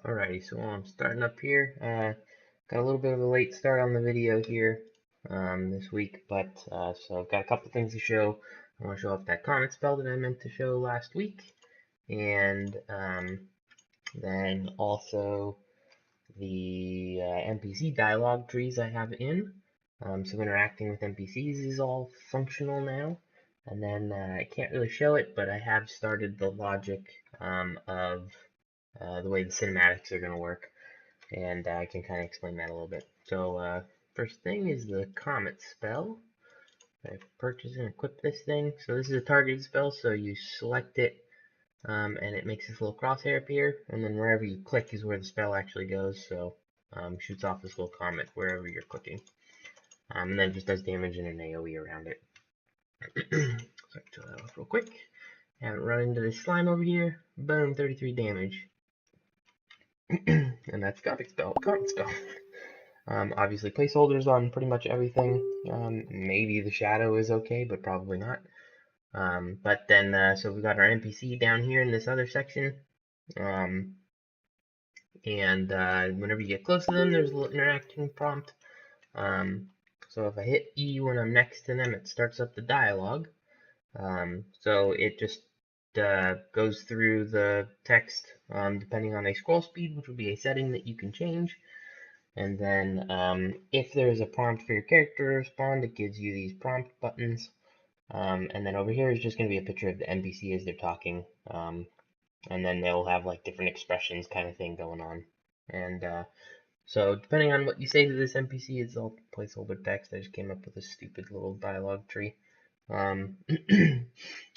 Alrighty, so I'm starting up here. Got a little bit of a late start on the video here this week, but so I've got a couple things to show. I want to show off that comet spell that I meant to show last week, and then also the NPC dialogue trees I have in. So interacting with NPCs is all functional now. And then I can't really show it, but I have started the logic of the way the cinematics are going to work, and I can kind of explain that a little bit. So first thing is the comet spell. I purchase and equip this thing. So this is a targeted spell, so you select it, and it makes this little crosshair appear, and then wherever you click is where the spell actually goes. So shoots off this little comet wherever you're clicking, and then it just does damage in an AoE around it. So I can show that off real quick. Haven't run into this slime over here. Boom, 33 damage. And that's comet spell. Obviously placeholders on pretty much everything. Maybe the shadow is okay, but probably not. But then, so we got our NPC down here in this other section. And whenever you get close to them, there's a little interacting prompt. So if I hit E when I'm next to them, it starts up the dialogue. So it just goes through the text depending on a scroll speed, which will be a setting that you can change. And then if there's a prompt for your character to respond, it gives you these prompt buttons. And then over here is just going to be a picture of the NPC as they're talking. And then they'll have like different expressions kind of thing going on. And so depending on what you say to this NPC, it's all placeholder text. I just came up with a stupid little dialogue tree.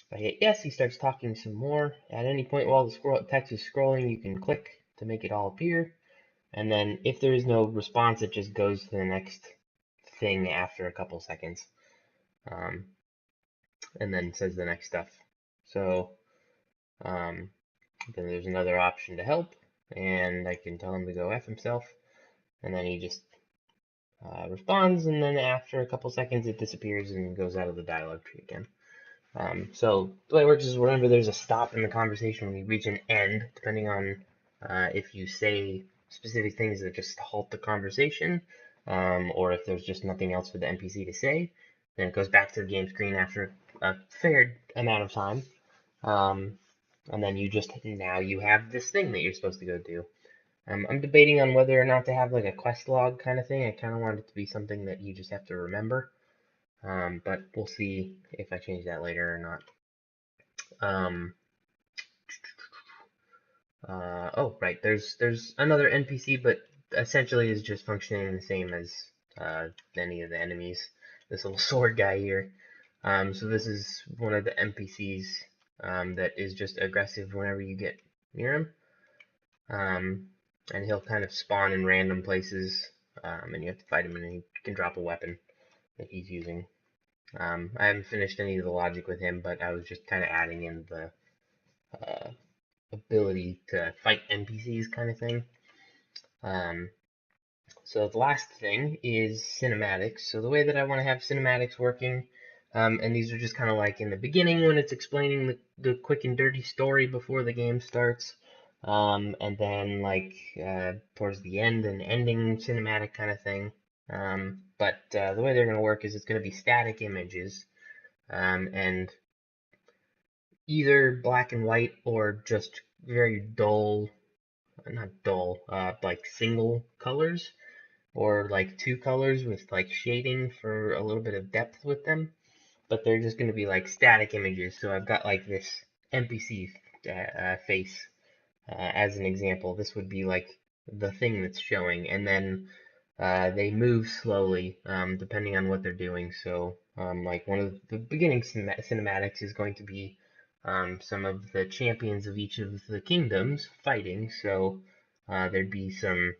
If I hit yes, he starts talking some more. At any point while the text is scrolling, you can click to make it all appear. And then if there is no response, it just goes to the next thing after a couple seconds. And then says the next stuff. So then there's another option to help, and I can tell him to go F himself, and then he just responds, and then after a couple seconds it disappears and goes out of the dialogue tree again. So the way it works is whenever there's a stop in the conversation, when you reach an end, depending on if you say specific things that just halt the conversation, or if there's just nothing else for the NPC to say, then it goes back to the game screen after a fair amount of time. And then now you have this thing that you're supposed to go do. I'm debating on whether or not to have like a quest log kind of thing. I kind of want it to be something that you just have to remember. But we'll see if I change that later or not. Oh, right. There's another NPC, but essentially is just functioning the same as any of the enemies. This little sword guy here. So this is one of the NPCs that is just aggressive whenever you get near him. And he'll kind of spawn in random places, and you have to fight him, and he can drop a weapon that he's using. I haven't finished any of the logic with him, but I was just kind of adding in the ability to fight NPCs kind of thing. So the last thing is cinematics. So the way that I want to have cinematics working, and these are just kind of like in the beginning when it's explaining the quick and dirty story before the game starts, and then like towards the end, an ending cinematic kind of thing. But the way they're going to work is it's going to be static images, and either black and white or just very dull, not dull, like single colors, or like two colors with like shading for a little bit of depth with them. But they're just going to be like static images. So I've got like this NPC face as an example. This would be like the thing that's showing, and then they move slowly depending on what they're doing. So like one of the beginning cinematics is going to be some of the champions of each of the kingdoms fighting. So there'd be some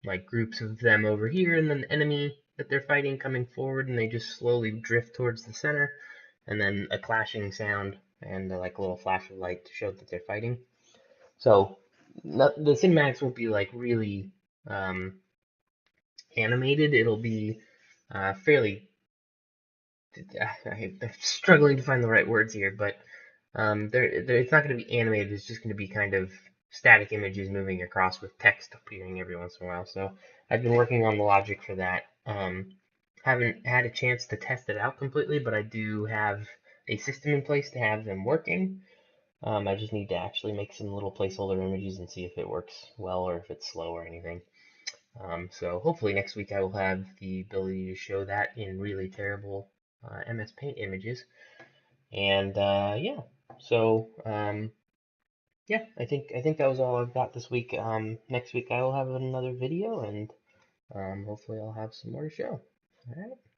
like groups of them over here, and then the enemy that they're fighting coming forward, and they just slowly drift towards the center, and then a clashing sound and like a little flash of light to show that they're fighting. So the cinematics won't be like really animated. It'll be fairly. I'm struggling to find the right words here, but it's not going to be animated. It's just going to be kind of static images moving across with text appearing every once in a while. So I've been working on the logic for that. Haven't had a chance to test it out completely, but I do have a system in place to have them working. I just need to actually make some little placeholder images and see if it works well or if it's slow or anything. So hopefully next week I will have the ability to show that in really terrible MS Paint images. And yeah, so yeah, I think that was all I've got this week. Next week I will have another video, and hopefully I'll have some more to show. All right.